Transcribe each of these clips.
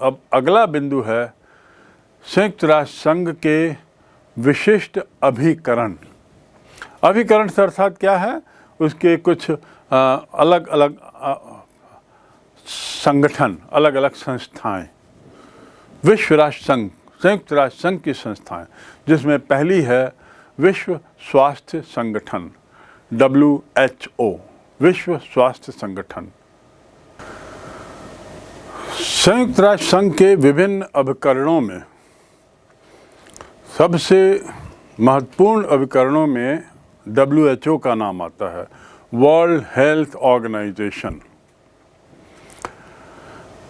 अब अगला बिंदु है संयुक्त राष्ट्र संघ के विशिष्ट अभिकरण। अभिकरण से अर्थात क्या है, उसके कुछ अलग अलग संगठन, अलग अलग संस्थाएं। विश्व राष्ट्र संघ, संयुक्त राष्ट्र संघ की संस्थाएं, जिसमें पहली है विश्व स्वास्थ्य संगठन WHO, विश्व स्वास्थ्य संगठन। संयुक्त राष्ट्र संघ के विभिन्न अभिकरणों में सबसे महत्वपूर्ण अभिकरणों में WHO का नाम आता है, वर्ल्ड हेल्थ ऑर्गेनाइजेशन।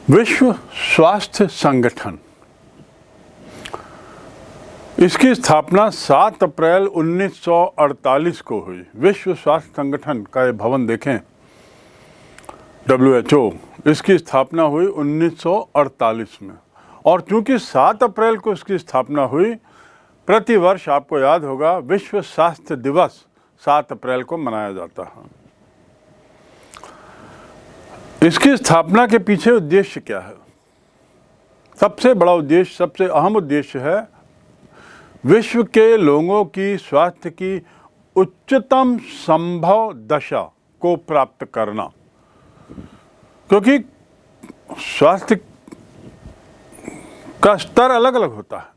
विश्व स्वास्थ्य संगठन, इसकी स्थापना 7 अप्रैल 1948 को हुई। विश्व स्वास्थ्य संगठन का ये भवन देखें, WHO, इसकी स्थापना हुई 1948 में। और चूंकि 7 अप्रैल को इसकी स्थापना हुई, प्रतिवर्ष आपको याद होगा विश्व स्वास्थ्य दिवस 7 अप्रैल को मनाया जाता है। इसकी स्थापना के पीछे उद्देश्य क्या है? सबसे बड़ा उद्देश्य, सबसे अहम उद्देश्य है विश्व के लोगों की स्वास्थ्य की उच्चतम संभव दशा को प्राप्त करना। क्योंकि स्वास्थ्य का स्तर अलग अलग होता है,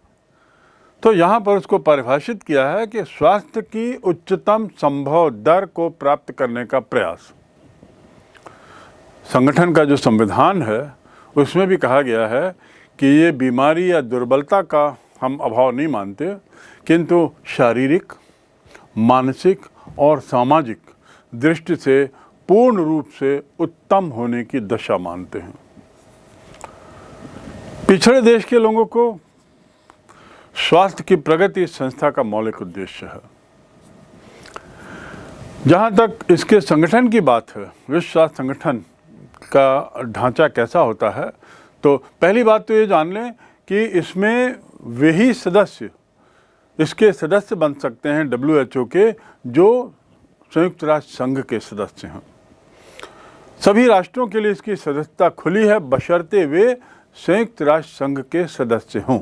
तो यहाँ पर उसको परिभाषित किया है कि स्वास्थ्य की उच्चतम संभव दर को प्राप्त करने का प्रयास। संगठन का जो संविधान है उसमें भी कहा गया है कि ये बीमारी या दुर्बलता का हम अभाव नहीं मानते, किंतु शारीरिक, मानसिक और सामाजिक दृष्टि से पूर्ण रूप से उत्तम होने की दशा मानते हैं। पिछड़े देश के लोगों को स्वास्थ्य की प्रगति इस संस्था का मौलिक उद्देश्य है। जहाँ तक इसके संगठन की बात है, विश्व स्वास्थ्य संगठन का ढांचा कैसा होता है, तो पहली बात तो ये जान लें कि इसमें वही सदस्य, इसके सदस्य बन सकते हैं WHO के जो संयुक्त राष्ट्र संघ के सदस्य हैं। सभी राष्ट्रों के लिए इसकी सदस्यता खुली है, बशर्ते वे संयुक्त राष्ट्र संघ के सदस्य हों।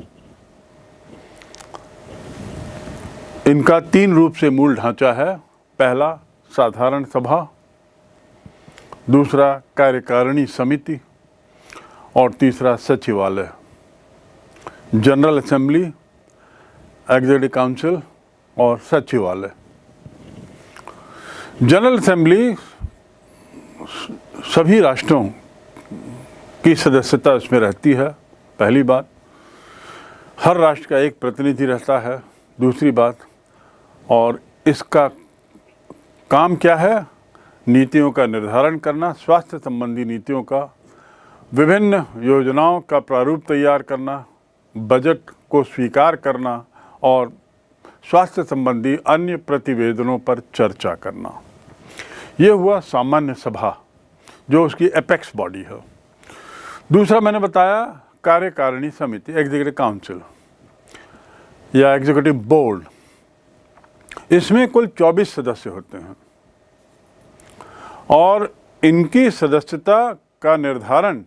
इनका 3 रूप से मूल ढांचा है। पहला साधारण सभा, दूसरा कार्यकारिणी समिति और तीसरा सचिवालय, जनरल असेंबली, एग्जीक्यूटिव काउंसिल और सचिवालय। जनरल असेंबली सभी राष्ट्रों की सदस्यता इसमें रहती है, पहली बात। हर राष्ट्र का एक प्रतिनिधि रहता है, दूसरी बात। और इसका काम क्या है? नीतियों का निर्धारण करना, स्वास्थ्य संबंधी नीतियों का, विभिन्न योजनाओं का प्रारूप तैयार करना, बजट को स्वीकार करना और स्वास्थ्य संबंधी अन्य प्रतिवेदनों पर चर्चा करना। ये हुआ सामान्य सभा, जो उसकी एपेक्स बॉडी है। दूसरा मैंने बताया कार्यकारिणी समिति, एग्जीक्यूटिव काउंसिल या एग्जीक्यूटिव बोर्ड। इसमें कुल 24 सदस्य होते हैं और इनकी सदस्यता का निर्धारण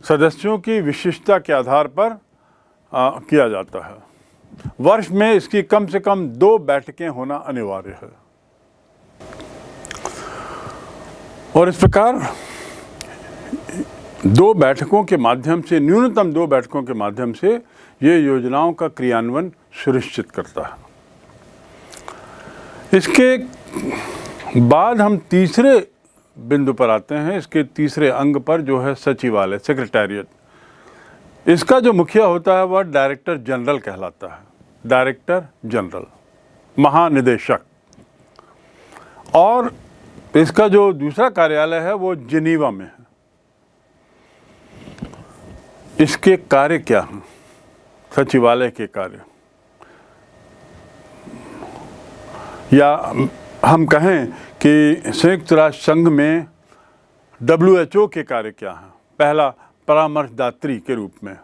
सदस्यों की विशिष्टता के आधार पर किया जाता है। वर्ष में इसकी कम से कम 2 बैठकें होना अनिवार्य है। और इस प्रकार 2 बैठकों के माध्यम से, न्यूनतम 2 बैठकों के माध्यम से ये योजनाओं का क्रियान्वयन सुनिश्चित करता है। इसके बाद हम तीसरे बिंदु पर आते हैं, इसके तीसरे अंग पर, जो है सचिवालय, सेक्रेटेरिएट। इसका जो मुखिया होता है वह डायरेक्टर जनरल कहलाता है, डायरेक्टर जनरल, महानिदेशक। और इसका जो दूसरा कार्यालय है वो जिनीवा में है। इसके कार्य क्या हैं? सचिवालय के कार्य, या हम कहें कि संयुक्त राष्ट्र संघ में WHO के कार्य क्या हैं? पहला परामर्शदात्री के रूप में,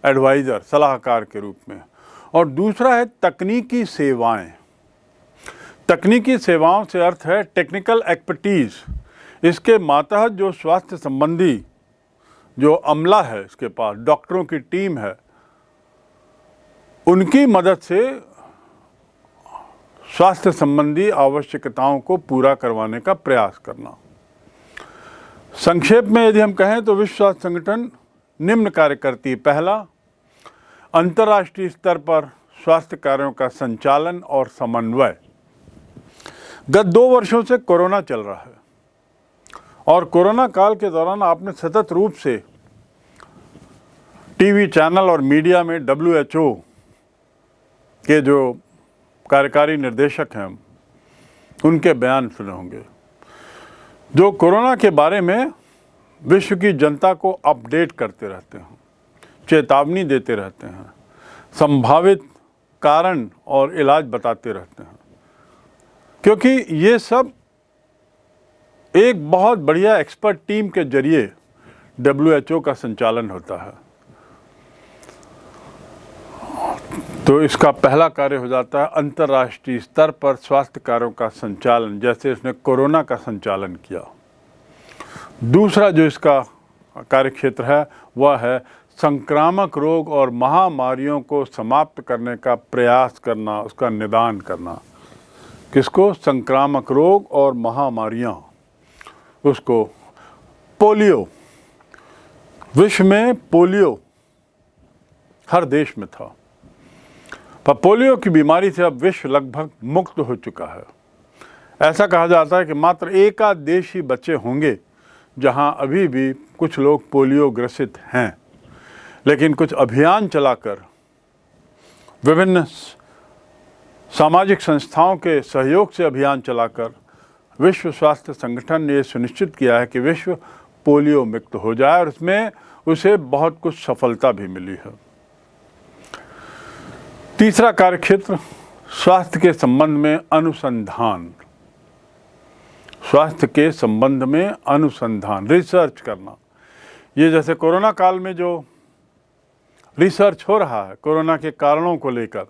एडवाइज़र, सलाहकार के रूप में। और दूसरा है तकनीकी सेवाएं। तकनीकी सेवाओं से अर्थ है टेक्निकल एक्सपर्टीज़। इसके मातहत जो स्वास्थ्य संबंधी जो अमला है इसके पास, डॉक्टरों की टीम है, उनकी मदद से स्वास्थ्य संबंधी आवश्यकताओं को पूरा करवाने का प्रयास करना। संक्षेप में यदि हम कहें तो विश्व स्वास्थ्य संगठन निम्न कार्य करती है। पहला, अंतर्राष्ट्रीय स्तर पर स्वास्थ्य कार्यों का संचालन और समन्वय। गत 2 वर्षों से कोरोना चल रहा है और कोरोना काल के दौरान आपने सतत रूप से टीवी चैनल और मीडिया में WHO के जो कार्यकारी निर्देशक हैं उनके बयान सुने होंगे, जो कोरोना के बारे में विश्व की जनता को अपडेट करते रहते हैं, चेतावनी देते रहते हैं, संभावित कारण और इलाज बताते रहते हैं, क्योंकि ये सब एक बहुत बढ़िया एक्सपर्ट टीम के जरिए WHO का संचालन होता है। तो इसका पहला कार्य हो जाता है अंतर्राष्ट्रीय स्तर पर स्वास्थ्य कार्यों का संचालन, जैसे इसने कोरोना का संचालन किया। दूसरा जो इसका कार्य क्षेत्र है वह है संक्रामक रोग और महामारियों को समाप्त करने का प्रयास करना, उसका निदान करना। किसको? संक्रामक रोग और महामारियां। उसको पोलियो, विश्व में पोलियो हर देश में था, पर पोलियो की बीमारी से अब विश्व लगभग मुक्त हो चुका है। ऐसा कहा जाता है कि मात्र 1 आध देश ही बचे होंगे जहां अभी भी कुछ लोग पोलियो ग्रसित हैं, लेकिन कुछ अभियान चलाकर, विभिन्न सामाजिक संस्थाओं के सहयोग से अभियान चलाकर विश्व स्वास्थ्य संगठन ने सुनिश्चित किया है कि विश्व पोलियो मुक्त हो जाए और इसमें उसे बहुत कुछ सफलता भी मिली है। तीसरा कार्यक्षेत्र स्वास्थ्य के संबंध में अनुसंधान। स्वास्थ्य के संबंध में अनुसंधान, रिसर्च करना। ये जैसे कोरोना काल में जो रिसर्च हो रहा है कोरोना के कारणों को लेकर,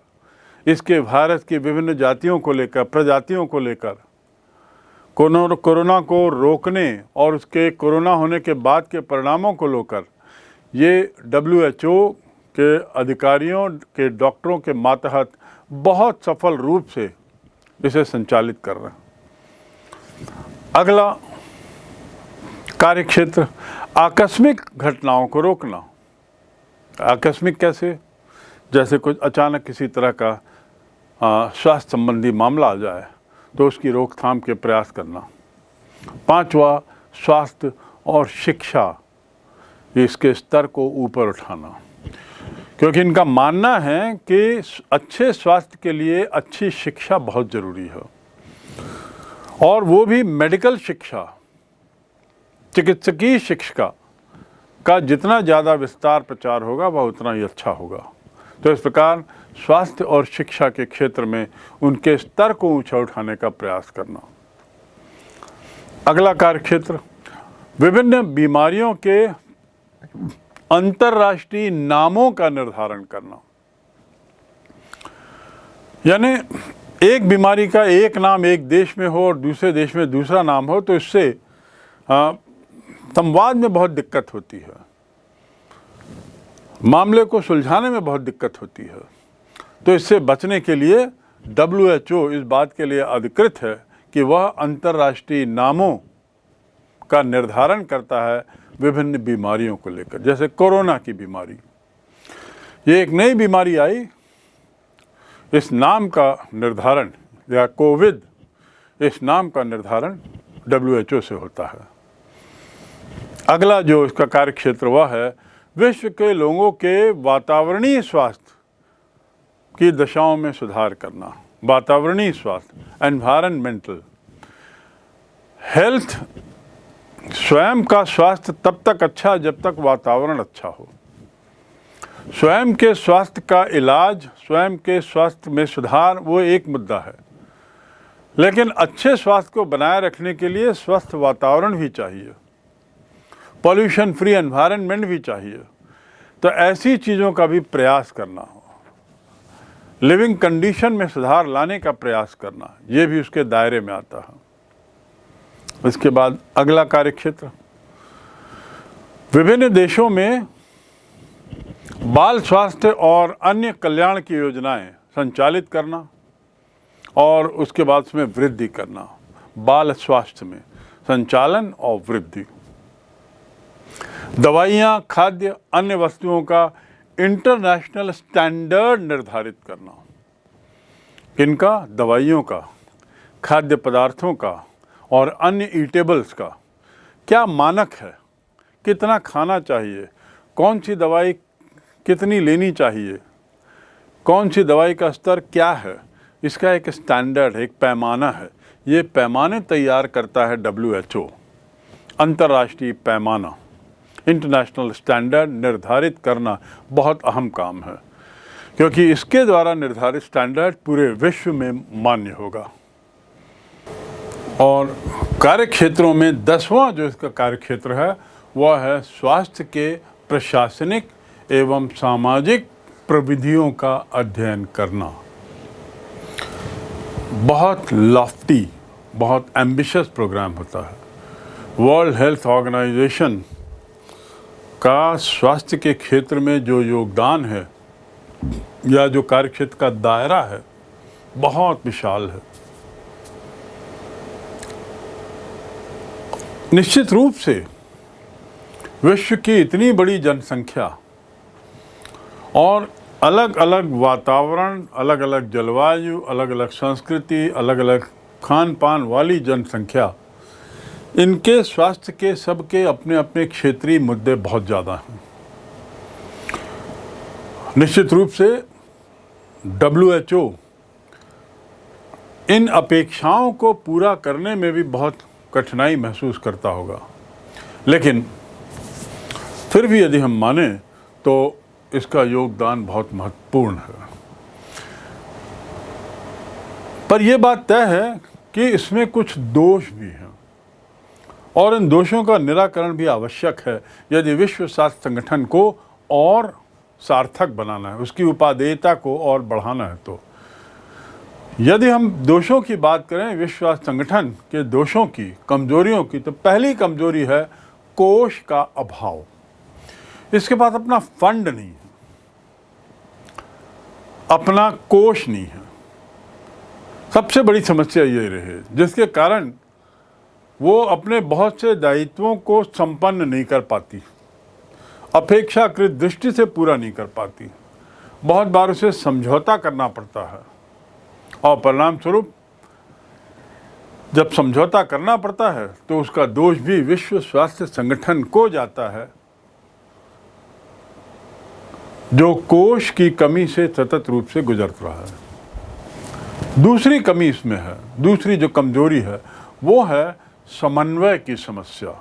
इसके वायरस की विभिन्न जातियों को लेकर, प्रजातियों को लेकर, कोरोना को रोकने और उसके कोरोना होने के बाद के परिणामों को लेकर, ये WHO के अधिकारियों के, डॉक्टरों के मातहत बहुत सफल रूप से इसे संचालित कर रहे हैं। अगला कार्यक्षेत्र आकस्मिक घटनाओं को रोकना। आकस्मिक कैसे? जैसे कुछ अचानक किसी तरह का स्वास्थ्य संबंधी मामला आ जाए तो उसकी रोकथाम के प्रयास करना। 5वां, स्वास्थ्य और शिक्षा, इसके स्तर को ऊपर उठाना, क्योंकि इनका मानना है कि अच्छे स्वास्थ्य के लिए अच्छी शिक्षा बहुत ज़रूरी है, और वो भी मेडिकल शिक्षा, चिकित्सकीय शिक्षा का जितना ज़्यादा विस्तार प्रचार होगा वह उतना ही अच्छा होगा। तो इस प्रकार स्वास्थ्य और शिक्षा के क्षेत्र में उनके स्तर को ऊंचा उठाने का प्रयास करना। अगला कार्यक्षेत्र विभिन्न बीमारियों के अंतर्राष्ट्रीय नामों का निर्धारण करना। यानी एक बीमारी का एक नाम एक देश में हो और दूसरे देश में दूसरा नाम हो, तो इससे संवाद में बहुत दिक्कत होती है, मामले को सुलझाने में बहुत दिक्कत होती है। तो इससे बचने के लिए WHO इस बात के लिए अधिकृत है कि वह अंतर्राष्ट्रीय नामों का निर्धारण करता है विभिन्न बीमारियों को लेकर। जैसे कोरोना की बीमारी, ये एक नई बीमारी आई, इस नाम का निर्धारण, या कोविड, इस नाम का निर्धारण WHO से होता है। अगला जो इसका कार्यक्षेत्र वह है विश्व के लोगों के वातावरणीय स्वास्थ्य की दशाओं में सुधार करना। वातावरणीय स्वास्थ्य, एनवायरमेंटल हेल्थ। स्वयं का स्वास्थ्य तब तक अच्छा जब तक वातावरण अच्छा हो। स्वयं के स्वास्थ्य का इलाज, स्वयं के स्वास्थ्य में सुधार, वो एक मुद्दा है, लेकिन अच्छे स्वास्थ्य को बनाए रखने के लिए स्वस्थ वातावरण भी चाहिए, पॉल्यूशन फ्री एनवायरनमेंट भी चाहिए। तो ऐसी चीज़ों का भी प्रयास करना हो, लिविंग कंडीशन में सुधार लाने का प्रयास करना, ये भी उसके दायरे में आता है। इसके बाद अगला कार्यक्षेत्र विभिन्न देशों में बाल स्वास्थ्य और अन्य कल्याण की योजनाएं संचालित करना और उसके बाद उसमें वृद्धि करना। बाल स्वास्थ्य में संचालन और वृद्धि। दवाइयाँ, खाद्य, अन्य वस्तुओं का इंटरनेशनल स्टैंडर्ड निर्धारित करना। किनका? दवाइयों का, खाद्य पदार्थों का और अन्य ईटेबल्स का क्या मानक है, कितना खाना चाहिए, कौन सी दवाई कितनी लेनी चाहिए, कौन सी दवाई का स्तर क्या है, इसका एक स्टैंडर्ड, एक पैमाना है। ये पैमाने तैयार करता है WHO, अंतर्राष्ट्रीय पैमाना, इंटरनेशनल स्टैंडर्ड निर्धारित करना बहुत अहम काम है, क्योंकि इसके द्वारा निर्धारित स्टैंडर्ड पूरे विश्व में मान्य होगा। और कार्य क्षेत्रों में 10वां जो इसका कार्य क्षेत्र है वह है स्वास्थ्य के प्रशासनिक एवं सामाजिक प्रविधियों का अध्ययन करना। बहुत लॉफ्टी, बहुत एम्बिशियस प्रोग्राम होता है। वर्ल्ड हेल्थ ऑर्गेनाइजेशन का स्वास्थ्य के क्षेत्र में जो योगदान है या जो कार्यक्षेत्र का दायरा है बहुत विशाल है। निश्चित रूप से विश्व की इतनी बड़ी जनसंख्या और अलग अलग वातावरण, अलग अलग जलवायु, अलग अलग संस्कृति, अलग अलग खान पान वाली जनसंख्या, इनके स्वास्थ्य के सबके अपने अपने क्षेत्रीय मुद्दे बहुत ज़्यादा हैं। निश्चित रूप से WHO इन अपेक्षाओं को पूरा करने में भी बहुत कठिनाई महसूस करता होगा, लेकिन फिर भी यदि हम माने तो इसका योगदान बहुत महत्वपूर्ण है। पर यह बात तय है कि इसमें कुछ दोष भी हैं और इन दोषों का निराकरण भी आवश्यक है यदि विश्व स्वास्थ्य संगठन को और सार्थक बनाना है, उसकी उपादेयता को और बढ़ाना है। तो यदि हम दोषों की बात करें, विश्व स्वास्थ्य संगठन के दोषों की, कमजोरियों की, तो पहली कमजोरी है कोष का अभाव। इसके पास अपना फंड नहीं है, अपना कोष नहीं है। सबसे बड़ी समस्या ये रही, जिसके कारण वो अपने बहुत से दायित्वों को संपन्न नहीं कर पाती, अपेक्षाकृत दृष्टि से पूरा नहीं कर पाती। बहुत बार उसे समझौता करना पड़ता है और परिणाम स्वरूप जब समझौता करना पड़ता है तो उसका दोष भी विश्व स्वास्थ्य संगठन को जाता है, जो कोष की कमी से सतत रूप से गुजर रहा है। दूसरी कमी इसमें है, दूसरी जो कमजोरी है वो है समन्वय की समस्या।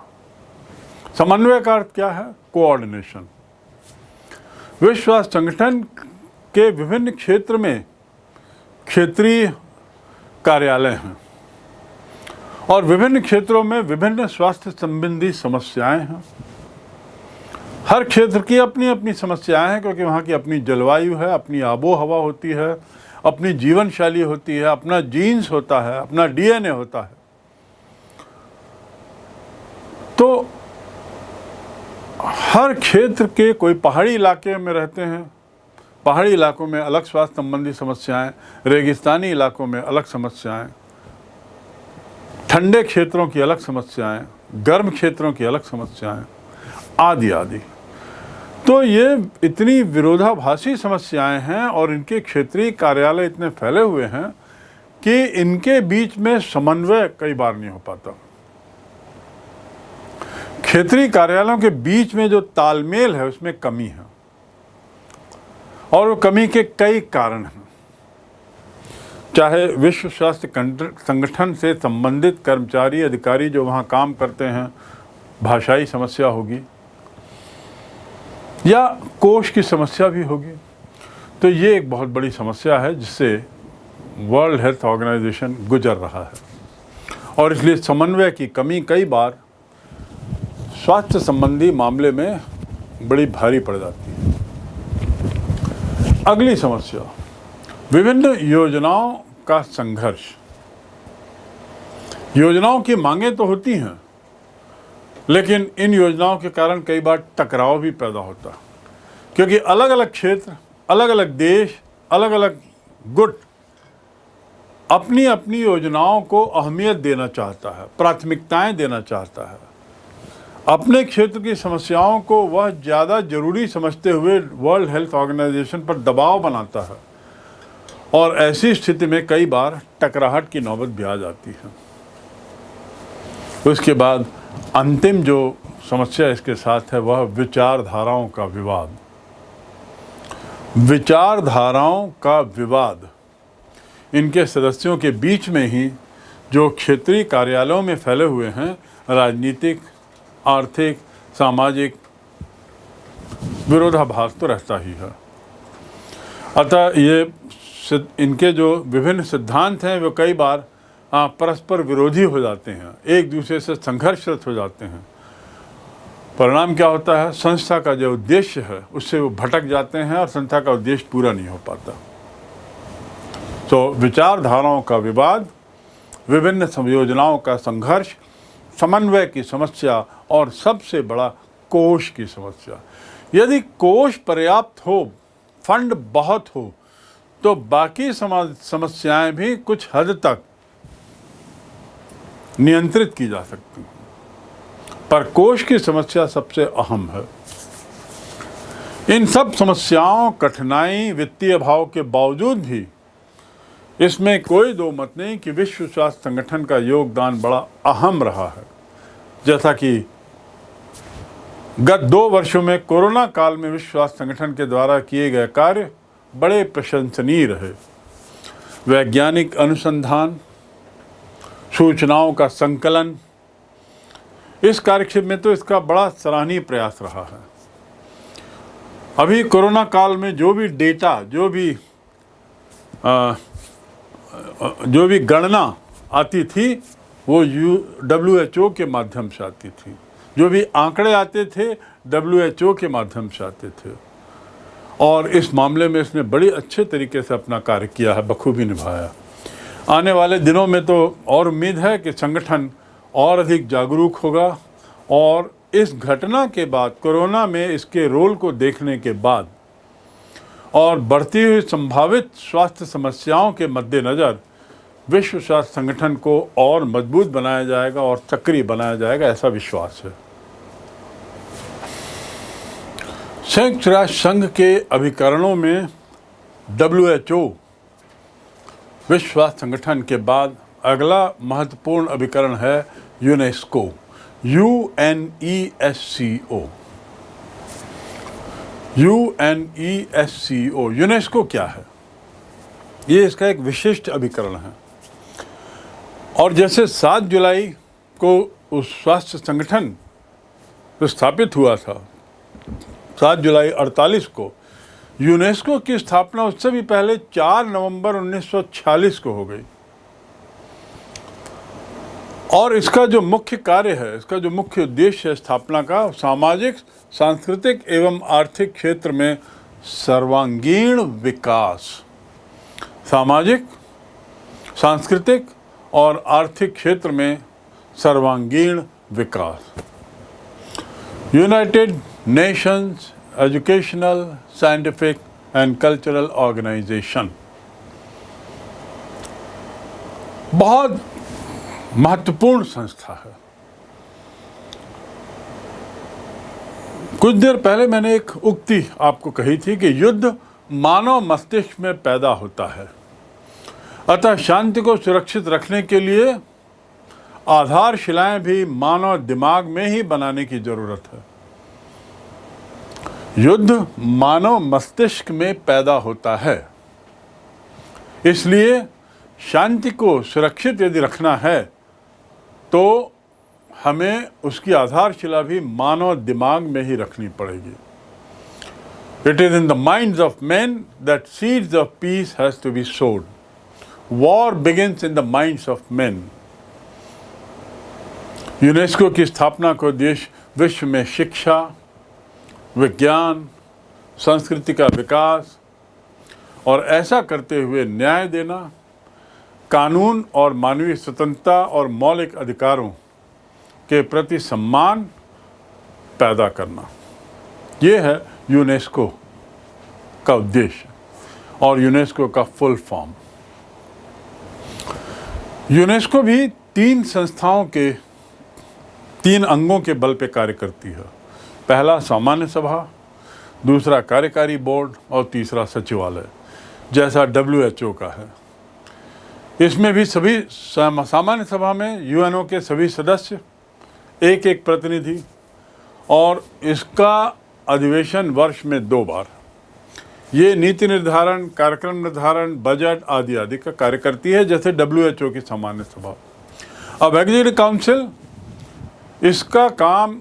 समन्वय का अर्थ क्या है? कोऑर्डिनेशन। विश्व स्वास्थ्य संगठन के विभिन्न क्षेत्र में क्षेत्रीय कार्यालय हैं और विभिन्न क्षेत्रों में विभिन्न स्वास्थ्य संबंधी समस्याएं हैं। हर क्षेत्र की अपनी अपनी समस्याएं हैं, क्योंकि वहाँ की अपनी जलवायु है, अपनी आबो हवा होती है, अपनी जीवन शैली होती है, अपना जीन्स होता है, अपना DNA होता है। तो हर क्षेत्र के, कोई पहाड़ी इलाके में रहते हैं, पहाड़ी इलाकों में अलग स्वास्थ्य संबंधी समस्याएं, रेगिस्तानी इलाकों में अलग समस्याएं, ठंडे क्षेत्रों की अलग समस्याएं, गर्म क्षेत्रों की अलग समस्याएं, आदि आदि। तो ये इतनी विरोधाभासी समस्याएं हैं और इनके क्षेत्रीय कार्यालय इतने फैले हुए हैं कि इनके बीच में समन्वय कई बार नहीं हो पाता। क्षेत्रीय कार्यालयों के बीच में जो तालमेल है उसमें कमी है और वो कमी के कई कारण हैं। चाहे विश्व स्वास्थ्य संगठन से संबंधित कर्मचारी, अधिकारी जो वहाँ काम करते हैं, भाषाई समस्या होगी या कोष की समस्या भी होगी। तो ये एक बहुत बड़ी समस्या है जिससे वर्ल्ड हेल्थ ऑर्गेनाइजेशन गुजर रहा है और इसलिए समन्वय की कमी कई बार स्वास्थ्य संबंधी मामले में बड़ी भारी पड़ जाती है। अगली समस्या, विभिन्न योजनाओं का संघर्ष। योजनाओं की मांगें तो होती हैं, लेकिन इन योजनाओं के कारण कई बार टकराव भी पैदा होता है, क्योंकि अलग अलग क्षेत्र, अलग अलग देश, अलग अलग गुट अपनी अपनी योजनाओं को अहमियत देना चाहता है, प्राथमिकताएं देना चाहता है। अपने क्षेत्र की समस्याओं को वह ज़्यादा जरूरी समझते हुए वर्ल्ड हेल्थ ऑर्गेनाइजेशन पर दबाव बनाता है, और ऐसी स्थिति में कई बार टकराहट की नौबत भी आ जाती है। उसके बाद अंतिम जो समस्या इसके साथ है वह विचारधाराओं का विवाद। विचारधाराओं का विवाद इनके सदस्यों के बीच में ही जो क्षेत्रीय कार्यालयों में फैले हुए हैं, राजनीतिक, आर्थिक, सामाजिक विरोधाभास तो रहता ही है। अतः ये इनके जो विभिन्न सिद्धांत हैं वो कई बार परस्पर विरोधी हो जाते हैं, एक दूसरे से संघर्षरत हो जाते हैं। परिणाम क्या होता है? संस्था का जो उद्देश्य है उससे वो भटक जाते हैं और संस्था का उद्देश्य पूरा नहीं हो पाता। तो विचारधाराओं का विवाद, विभिन्न योजनाओं का संघर्ष, समन्वय की समस्या और सबसे बड़ा कोष की समस्या। यदि कोष पर्याप्त हो, फंड बहुत हो, तो बाकी समस्याएं भी कुछ हद तक नियंत्रित की जा सकती हैं, पर कोष की समस्या सबसे अहम है। इन सब समस्याओं, कठिनाई, वित्तीय अभाव के बावजूद भी इसमें कोई दो मत नहीं कि विश्व स्वास्थ्य संगठन का योगदान बड़ा अहम रहा है। जैसा कि गत 2 वर्षों में कोरोना काल में विश्व स्वास्थ्य संगठन के द्वारा किए गए कार्य बड़े प्रशंसनीय रहे। वैज्ञानिक अनुसंधान, सूचनाओं का संकलन, इस कार्यक्षेत्र में तो इसका बड़ा सराहनीय प्रयास रहा है। अभी कोरोना काल में जो भी डेटा, जो भी गणना आती थी वो WHO के माध्यम से आती थी, जो भी आंकड़े आते थे WHO के माध्यम से आते थे, और इस मामले में इसने बड़ी अच्छे तरीके से अपना कार्य किया है, बखूबी निभाया। आने वाले दिनों में तो और उम्मीद है कि संगठन और अधिक जागरूक होगा, और इस घटना के बाद, कोरोना में इसके रोल को देखने के बाद और बढ़ती हुई संभावित स्वास्थ्य समस्याओं के मद्देनज़र विश्व स्वास्थ्य संगठन को और मजबूत बनाया जाएगा और सक्रिय बनाया जाएगा, ऐसा विश्वास है। संयुक्त राष्ट्र संघ के अभिकरणों में WHO, विश्व स्वास्थ्य संगठन के बाद अगला महत्वपूर्ण अभिकरण है यूनेस्को, UNESCO। UNESCO, यूनेस्को क्या है? ये इसका एक विशिष्ट अभिकरण है, और जैसे 7 जुलाई को उस स्वास्थ्य संगठन स्थापित हुआ था, 7 जुलाई 48 को, यूनेस्को की स्थापना उससे भी पहले 4 नवंबर 1946 को हो गई। और इसका जो मुख्य कार्य है, इसका जो मुख्य उद्देश्य है स्थापना का, सामाजिक, सांस्कृतिक एवं आर्थिक क्षेत्र में सर्वांगीण विकास, सामाजिक, सांस्कृतिक और आर्थिक क्षेत्र में सर्वांगीण विकास। United nations educational, scientific and cultural organisation बहुत महत्वपूर्ण संस्था है। कुछ देर पहले मैंने एक उक्ति आपको कही थी कि युद्ध मानव मस्तिष्क में पैदा होता है, अतः शांति को सुरक्षित रखने के लिए आधारशिलाएं भी मानव दिमाग में ही बनाने की जरूरत है। युद्ध मानव मस्तिष्क में पैदा होता है, इसलिए शांति को सुरक्षित यदि रखना है तो हमें उसकी आधारशिला भी मानव दिमाग में ही रखनी पड़ेगी। It is in the minds of men that seeds of peace has to be sowed. War begins in the minds of men. UNESCO की स्थापना का उद्देश्य विश्व में शिक्षा, विज्ञान, संस्कृति का विकास और ऐसा करते हुए न्याय देना, कानून और मानवीय स्वतंत्रता और मौलिक अधिकारों के प्रति सम्मान पैदा करना, ये है यूनेस्को का उद्देश्य और यूनेस्को का फुल फॉर्म। यूनेस्को भी 3 संस्थाओं के 3 अंगों के बल पे कार्य करती है। पहला सामान्य सभा, दूसरा कार्यकारी बोर्ड और तीसरा सचिवालय, जैसा WHO का है। इसमें भी सभी सामान्य सभा में यूएनओ के सभी सदस्य, एक प्रतिनिधि, और इसका अधिवेशन वर्ष में 2 बार। ये नीति निर्धारण, कार्यक्रम निर्धारण, बजट आदि आदि का कार्य करती है, जैसे WHO की सामान्य सभा। अब एग्जीक्यूटिव काउंसिल, इसका काम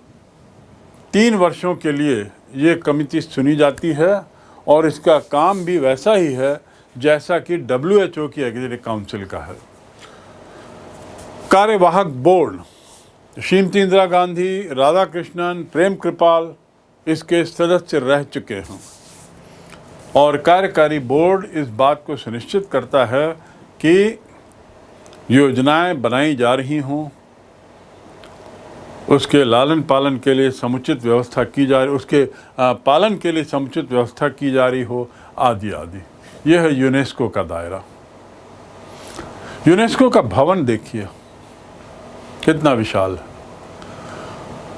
3 वर्षों के लिए ये कमेटी चुनी जाती है और इसका काम भी वैसा ही है जैसा कि WHO की एग्जीक्यूटिव काउंसिल का है। कार्यवाहक बोर्ड, श्रीमती इंदिरा गांधी, राधाकृष्णन, प्रेम कृपाल इसके सदस्य रह चुके हैं और कार्यकारी बोर्ड इस बात को सुनिश्चित करता है कि योजनाएं बनाई जा रही हों, उसके लालन पालन के लिए समुचित व्यवस्था की जा रही, उसके पालन के लिए समुचित व्यवस्था की जा रही हो, आदि आदि। यह है यूनेस्को का दायरा। यूनेस्को का भवन देखिए कितना विशाल है,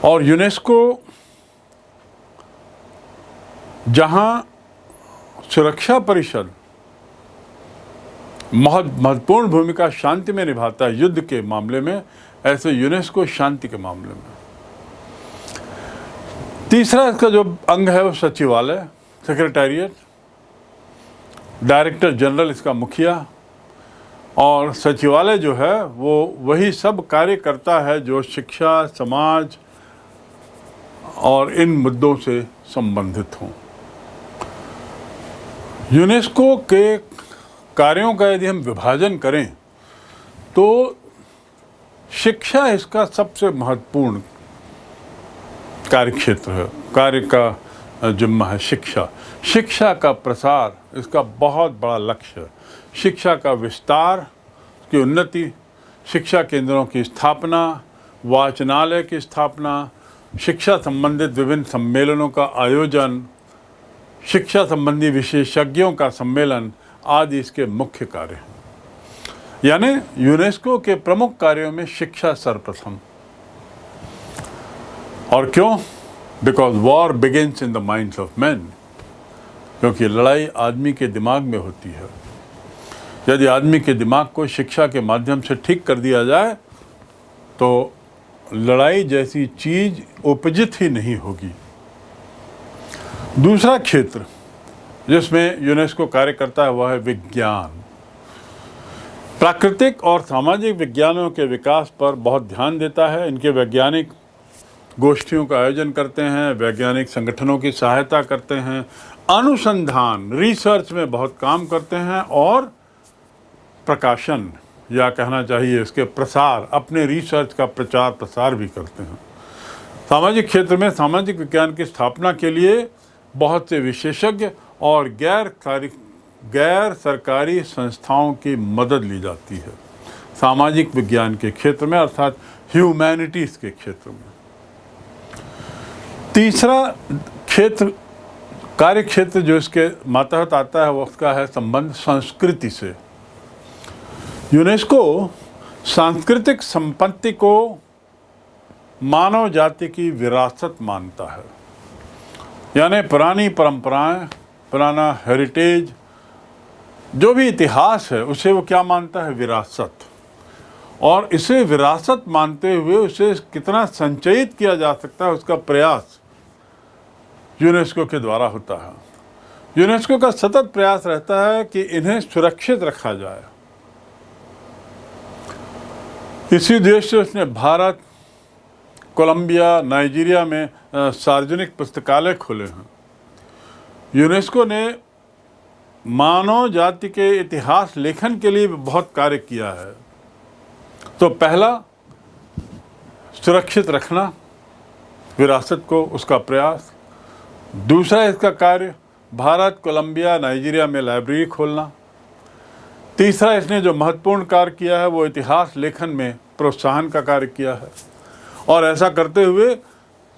और यूनेस्को जहां सुरक्षा परिषद महत्वपूर्ण भूमिका शांति में निभाता है युद्ध के मामले में, ऐसे यूनेस्को शांति के मामले में। तीसरा इसका जो अंग है वो सचिवालय, सेक्रेटेरिएट, डायरेक्टर जनरल इसका मुखिया, और सचिवालय जो है वो वही सब कार्य करता है जो शिक्षा, समाज और इन मुद्दों से संबंधित हों। यूनेस्को के कार्यों का यदि हम विभाजन करें तो शिक्षा इसका सबसे महत्वपूर्ण कार्यक्षेत्र है, कार्य का जिम्मा है शिक्षा। शिक्षा का प्रसार इसका बहुत बड़ा लक्ष्य है। शिक्षा का विस्तार, की उन्नति, शिक्षा केंद्रों की स्थापना, वाचनालय की स्थापना, शिक्षा संबंधित विभिन्न सम्मेलनों का आयोजन, शिक्षा संबंधी विशेषज्ञों का सम्मेलन आदि इसके मुख्य कार्य हैं। यानी यूनेस्को के प्रमुख कार्यों में शिक्षा सर्वप्रथम। और क्यों? Because war begins in the minds of man, क्योंकि लड़ाई आदमी के दिमाग में होती है। यदि आदमी के दिमाग को शिक्षा के माध्यम से ठीक कर दिया जाए तो लड़ाई जैसी चीज उपजित ही नहीं होगी। दूसरा क्षेत्र जिसमें यूनेस्को कार्य करता है वह है विज्ञान। प्राकृतिक और सामाजिक विज्ञानों के विकास पर बहुत ध्यान देता है। इनके वैज्ञानिक गोष्ठियों का आयोजन करते हैं, वैज्ञानिक संगठनों की सहायता करते हैं, अनुसंधान रिसर्च में बहुत काम करते हैं और प्रकाशन या कहना चाहिए इसके प्रसार, अपने रिसर्च का प्रचार प्रसार भी करते हैं। सामाजिक क्षेत्र में सामाजिक विज्ञान की स्थापना के लिए बहुत से विशेषज्ञ और गैर सरकारी संस्थाओं की मदद ली जाती है सामाजिक विज्ञान के क्षेत्र में, अर्थात ह्यूमैनिटीज़ के क्षेत्र में। तीसरा क्षेत्र, कार्य क्षेत्र जो इसके मातहत आता है वो उसका है संबंध संस्कृति से। यूनेस्को सांस्कृतिक संपत्ति को मानव जाति की विरासत मानता है। यानी पुरानी परंपराएं, पुराना हेरिटेज, जो भी इतिहास है उसे वो क्या मानता है? विरासत। और इसे विरासत मानते हुए उसे कितना संचयित किया जा सकता है उसका प्रयास यूनेस्को के द्वारा होता है। यूनेस्को का सतत प्रयास रहता है कि इन्हें सुरक्षित रखा जाए। इसी उद्देश्य से उसने भारत, कोलंबिया, नाइजीरिया में सार्वजनिक पुस्तकालय खोले हैं। यूनेस्को ने मानव जाति के इतिहास लेखन के लिए बहुत कार्य किया है। तो पहला, सुरक्षित रखना विरासत को, उसका प्रयास। दूसरा इसका कार्य, भारत, कोलंबिया, नाइजीरिया में लाइब्रेरी खोलना। तीसरा, इसने जो महत्वपूर्ण कार्य किया है वो इतिहास लेखन में प्रोत्साहन का कार्य किया है। और ऐसा करते हुए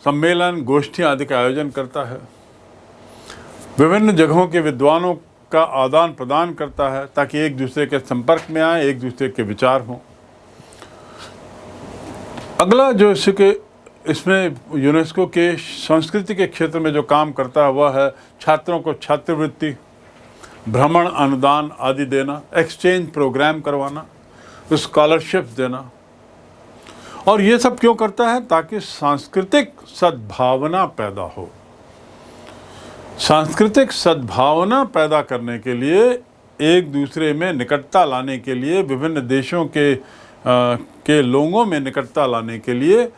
सम्मेलन, गोष्ठियाँ आदि का आयोजन करता है। विभिन्न जगहों के विद्वानों का आदान प्रदान करता है ताकि एक दूसरे के संपर्क में आए, एक दूसरे के विचार हों। अगला जो इसमें यूनेस्को के संस्कृति के क्षेत्र में जो काम करता है वह है छात्रों को छात्रवृत्ति, भ्रमण अनुदान आदि देना, एक्सचेंज प्रोग्राम करवाना, स्कॉलरशिप देना। और ये सब क्यों करता है? ताकि सांस्कृतिक सद्भावना पैदा हो। सांस्कृतिक सद्भावना पैदा करने के लिए, एक दूसरे में निकटता लाने के लिए, विभिन्न देशों के लोगों में निकटता लाने के लिए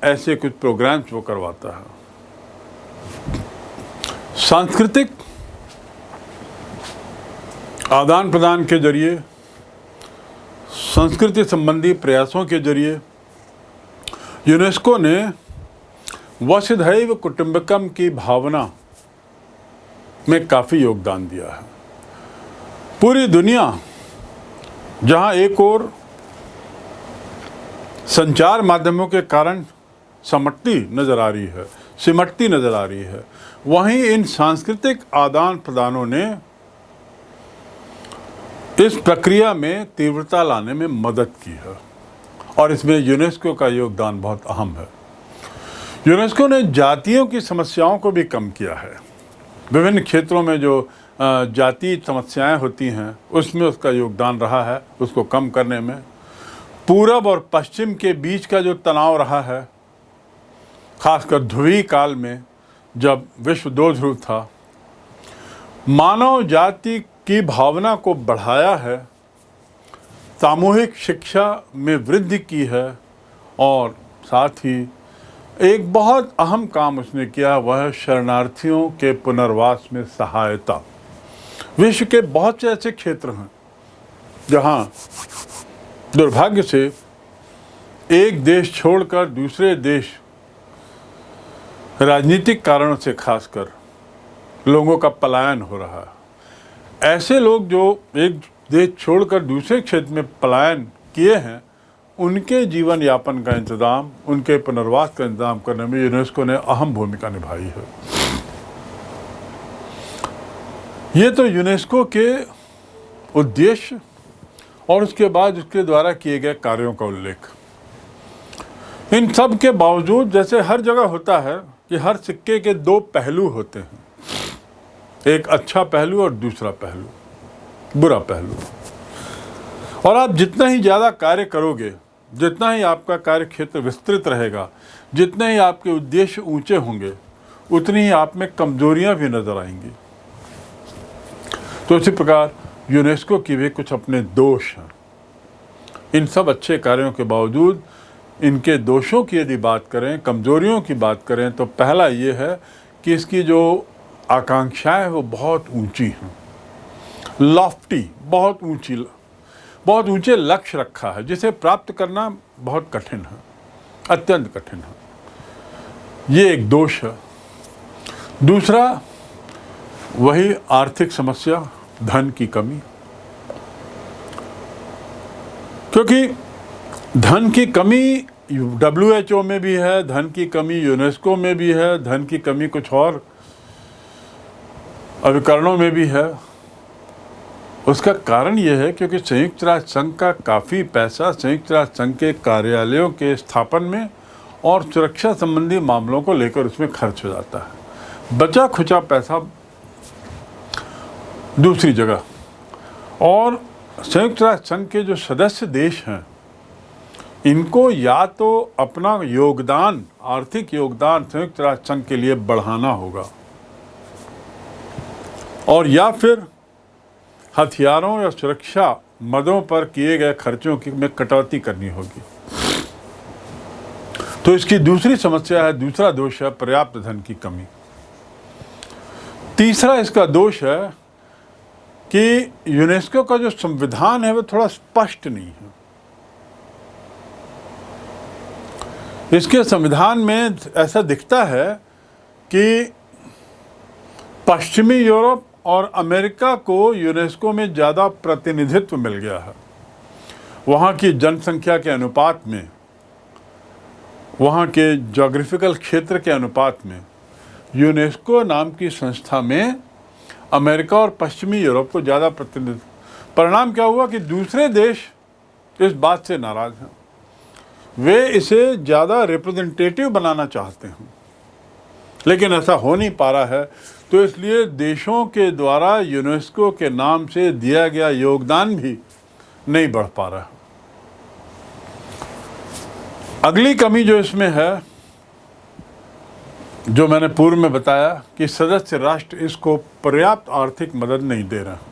ऐसे कुछ प्रोग्राम्स वो करवाता है। सांस्कृतिक आदान प्रदान के जरिए, संस्कृति संबंधी प्रयासों के जरिए यूनेस्को ने वसुधैव कुटुंबकम की भावना में काफ़ी योगदान दिया है। पूरी दुनिया जहां एक ओर संचार माध्यमों के कारण सिमटती नज़र आ रही है, वहीं इन सांस्कृतिक आदान प्रदानों ने इस प्रक्रिया में तीव्रता लाने में मदद की है और इसमें यूनेस्को का योगदान बहुत अहम है। यूनेस्को ने जातियों की समस्याओं को भी कम किया है। विभिन्न क्षेत्रों में जो जातीय समस्याएं होती हैं उसमें उसका योगदान रहा है, उसको कम करने में। पूरब और पश्चिम के बीच का जो तनाव रहा है, खासकर ध्रुवीय काल में जब विश्व दो ध्रुव था, मानव जाति की भावना को बढ़ाया है, सामूहिक शिक्षा में वृद्धि की है और साथ ही एक बहुत अहम काम उसने किया, वह है शरणार्थियों के पुनर्वास में सहायता। विश्व के बहुत से ऐसे क्षेत्र हैं जहां दुर्भाग्य से एक देश छोड़कर दूसरे देश राजनीतिक कारणों से खासकर लोगों का पलायन हो रहा है। ऐसे लोग जो एक देश छोड़कर दूसरे क्षेत्र में पलायन किए हैं, उनके जीवन यापन का इंतज़ाम, उनके पुनर्वास का इंतज़ाम करने में यूनेस्को ने अहम भूमिका निभाई है। ये तो यूनेस्को के उद्देश्य और उसके बाद उसके द्वारा किए गए कार्यों का उल्लेख। इन सब के बावजूद, जैसे हर जगह होता है कि हर सिक्के के दो पहलू होते हैं, एक अच्छा पहलू और दूसरा पहलू, बुरा पहलू। और आप जितना ही ज़्यादा कार्य करोगे, जितना ही आपका कार्य क्षेत्र विस्तृत रहेगा, जितने ही आपके उद्देश्य ऊंचे होंगे, उतनी ही आप में कमजोरियां भी नजर आएंगी। तो इसी प्रकार यूनेस्को की भी कुछ अपने दोष हैं। इन सब अच्छे कार्यों के बावजूद इनके दोषों की यदि बात करें, कमजोरियों की बात करें, तो पहला ये है कि इसकी जो आकांक्षाएं वो बहुत ऊंची हैं, लॉफ्टी, बहुत ऊंचे लक्ष्य रखा है, जिसे प्राप्त करना बहुत कठिन है, अत्यंत कठिन है। ये एक दोष है। दूसरा, वही आर्थिक समस्या, धन की कमी। क्योंकि धन की कमी WHO में भी है, धन की कमी यूनेस्को में भी है, धन की कमी कुछ और अभिकरणों में भी है। उसका कारण यह है क्योंकि संयुक्त राष्ट्र संघ का काफ़ी पैसा संयुक्त राष्ट्र संघ के कार्यालयों के स्थापन में और सुरक्षा संबंधी मामलों को लेकर उसमें खर्च हो जाता है। बचा खुचा पैसा दूसरी जगह। और संयुक्त राष्ट्र संघ के जो सदस्य देश हैं, इनको या तो अपना योगदान, आर्थिक योगदान संयुक्त राष्ट्र संघ के लिए बढ़ाना होगा, और या फिर हथियारों या सुरक्षा मदों पर किए गए खर्चों की में कटौती करनी होगी। तो इसकी दूसरी समस्या है, दूसरा दोष है पर्याप्त धन की कमी। तीसरा इसका दोष है कि यूनेस्को का जो संविधान है वो थोड़ा स्पष्ट नहीं है। इसके संविधान में ऐसा दिखता है कि पश्चिमी यूरोप और अमेरिका को यूनेस्को में ज़्यादा प्रतिनिधित्व मिल गया है। वहाँ की जनसंख्या के अनुपात में वहाँ के ज्योग्राफिकल क्षेत्र के अनुपात में यूनेस्को नाम की संस्था में अमेरिका और पश्चिमी यूरोप को ज़्यादा प्रतिनिधित्व। परिणाम क्या हुआ कि दूसरे देश इस बात से नाराज़ हैं, वे इसे ज़्यादा रिप्रेजेंटेटिव बनाना चाहते हैं, लेकिन ऐसा हो नहीं पा रहा है। तो इसलिए देशों के द्वारा यूनेस्को के नाम से दिया गया योगदान भी नहीं बढ़ पा रहा। अगली कमी जो इसमें है, जो मैंने पूर्व में बताया कि सदस्य राष्ट्र इसको पर्याप्त आर्थिक मदद नहीं दे रहे।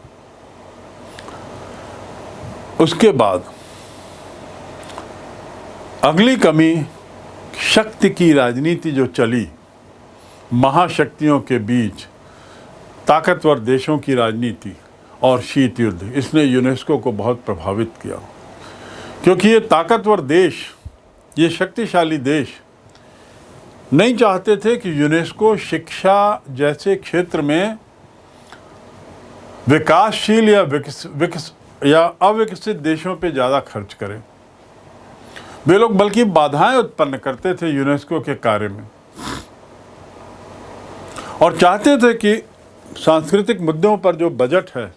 उसके बाद अगली कमी, शक्ति की राजनीति जो चली महाशक्तियों के बीच, ताकतवर देशों की राजनीति और शीत युद्ध, इसने यूनेस्को को बहुत प्रभावित किया। क्योंकि ये ताकतवर देश, ये शक्तिशाली देश नहीं चाहते थे कि यूनेस्को शिक्षा जैसे क्षेत्र में विकासशील या अविकसित देशों पे ज़्यादा खर्च करे। वे लोग बल्कि बाधाएं उत्पन्न करते थे यूनेस्को के कार्य में, और चाहते थे कि सांस्कृतिक मुद्दों पर जो बजट है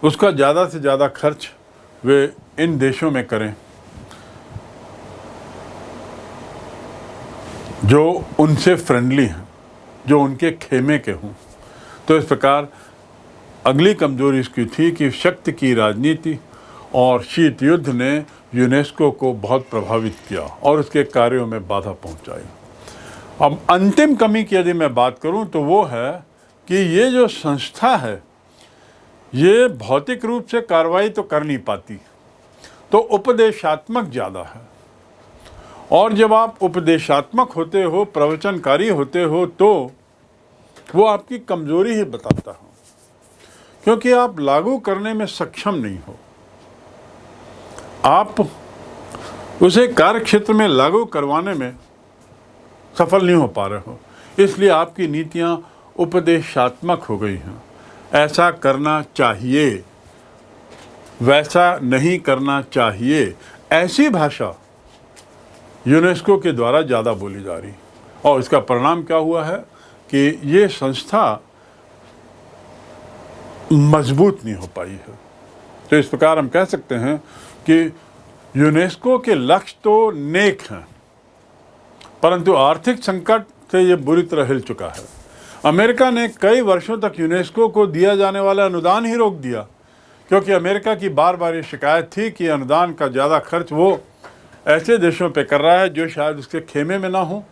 उसका ज़्यादा से ज़्यादा खर्च वे इन देशों में करें जो उनसे फ्रेंडली हैं, जो उनके खेमे के हों। तो इस प्रकार अगली कमजोरी इसकी थी कि शक्ति की राजनीति और शीत युद्ध ने यूनेस्को को बहुत प्रभावित किया और उसके कार्यों में बाधा पहुंचाई। अब अंतिम कमी की यदि मैं बात करूं तो वो है कि ये जो संस्था है ये भौतिक रूप से कार्रवाई तो कर नहीं पाती, तो उपदेशात्मक ज़्यादा है। और जब आप उपदेशात्मक होते हो, प्रवचनकारी होते हो, तो वो आपकी कमजोरी ही बताता है, क्योंकि आप लागू करने में सक्षम नहीं हो, आप उसे कार्यक्षेत्र में लागू करवाने में सफल नहीं हो पा रहे हो, इसलिए आपकी नीतियां उपदेशात्मक हो गई हैं। ऐसा करना चाहिए, वैसा नहीं करना चाहिए, ऐसी भाषा यूनेस्को के द्वारा ज़्यादा बोली जा रही। और इसका परिणाम क्या हुआ है कि ये संस्था मजबूत नहीं हो पाई है। तो इस प्रकार हम कह सकते हैं कि यूनेस्को के लक्ष्य तो नेक हैं, परंतु आर्थिक संकट से ये बुरी तरह हिल चुका है। अमेरिका ने कई वर्षों तक यूनेस्को को दिया जाने वाला अनुदान ही रोक दिया, क्योंकि अमेरिका की बार बार ये शिकायत थी कि अनुदान का ज़्यादा खर्च वो ऐसे देशों पे कर रहा है जो शायद उसके खेमे में ना हो।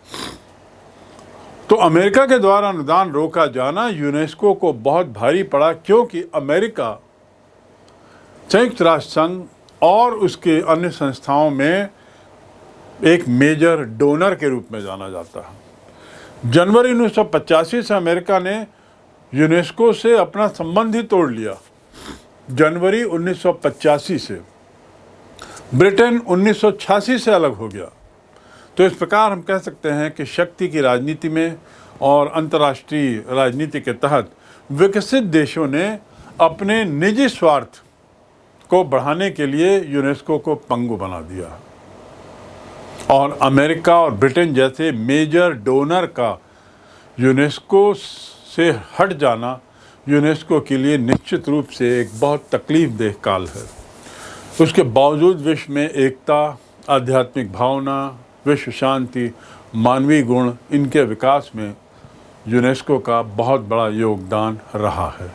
तो अमेरिका के द्वारा अनुदान रोका जाना यूनेस्को को बहुत भारी पड़ा, क्योंकि अमेरिका संयुक्त राष्ट्र संघ और उसके अन्य संस्थाओं में एक मेजर डोनर के रूप में जाना जाता है। जनवरी 1985 से अमेरिका ने यूनेस्को से अपना संबंध ही तोड़ लिया। जनवरी 1985 से ब्रिटेन 1986 से अलग हो गया। तो इस प्रकार हम कह सकते हैं कि शक्ति की राजनीति में और अंतर्राष्ट्रीय राजनीति के तहत विकसित देशों ने अपने निजी स्वार्थ को बढ़ाने के लिए यूनेस्को को पंगु बना दिया, और अमेरिका और ब्रिटेन जैसे मेजर डोनर का यूनेस्को से हट जाना यूनेस्को के लिए निश्चित रूप से एक बहुत तकलीफदेह काल है। उसके बावजूद विश्व में एकता, आध्यात्मिक भावना, विश्व शांति, मानवीय गुण, इनके विकास में यूनेस्को का बहुत बड़ा योगदान रहा है।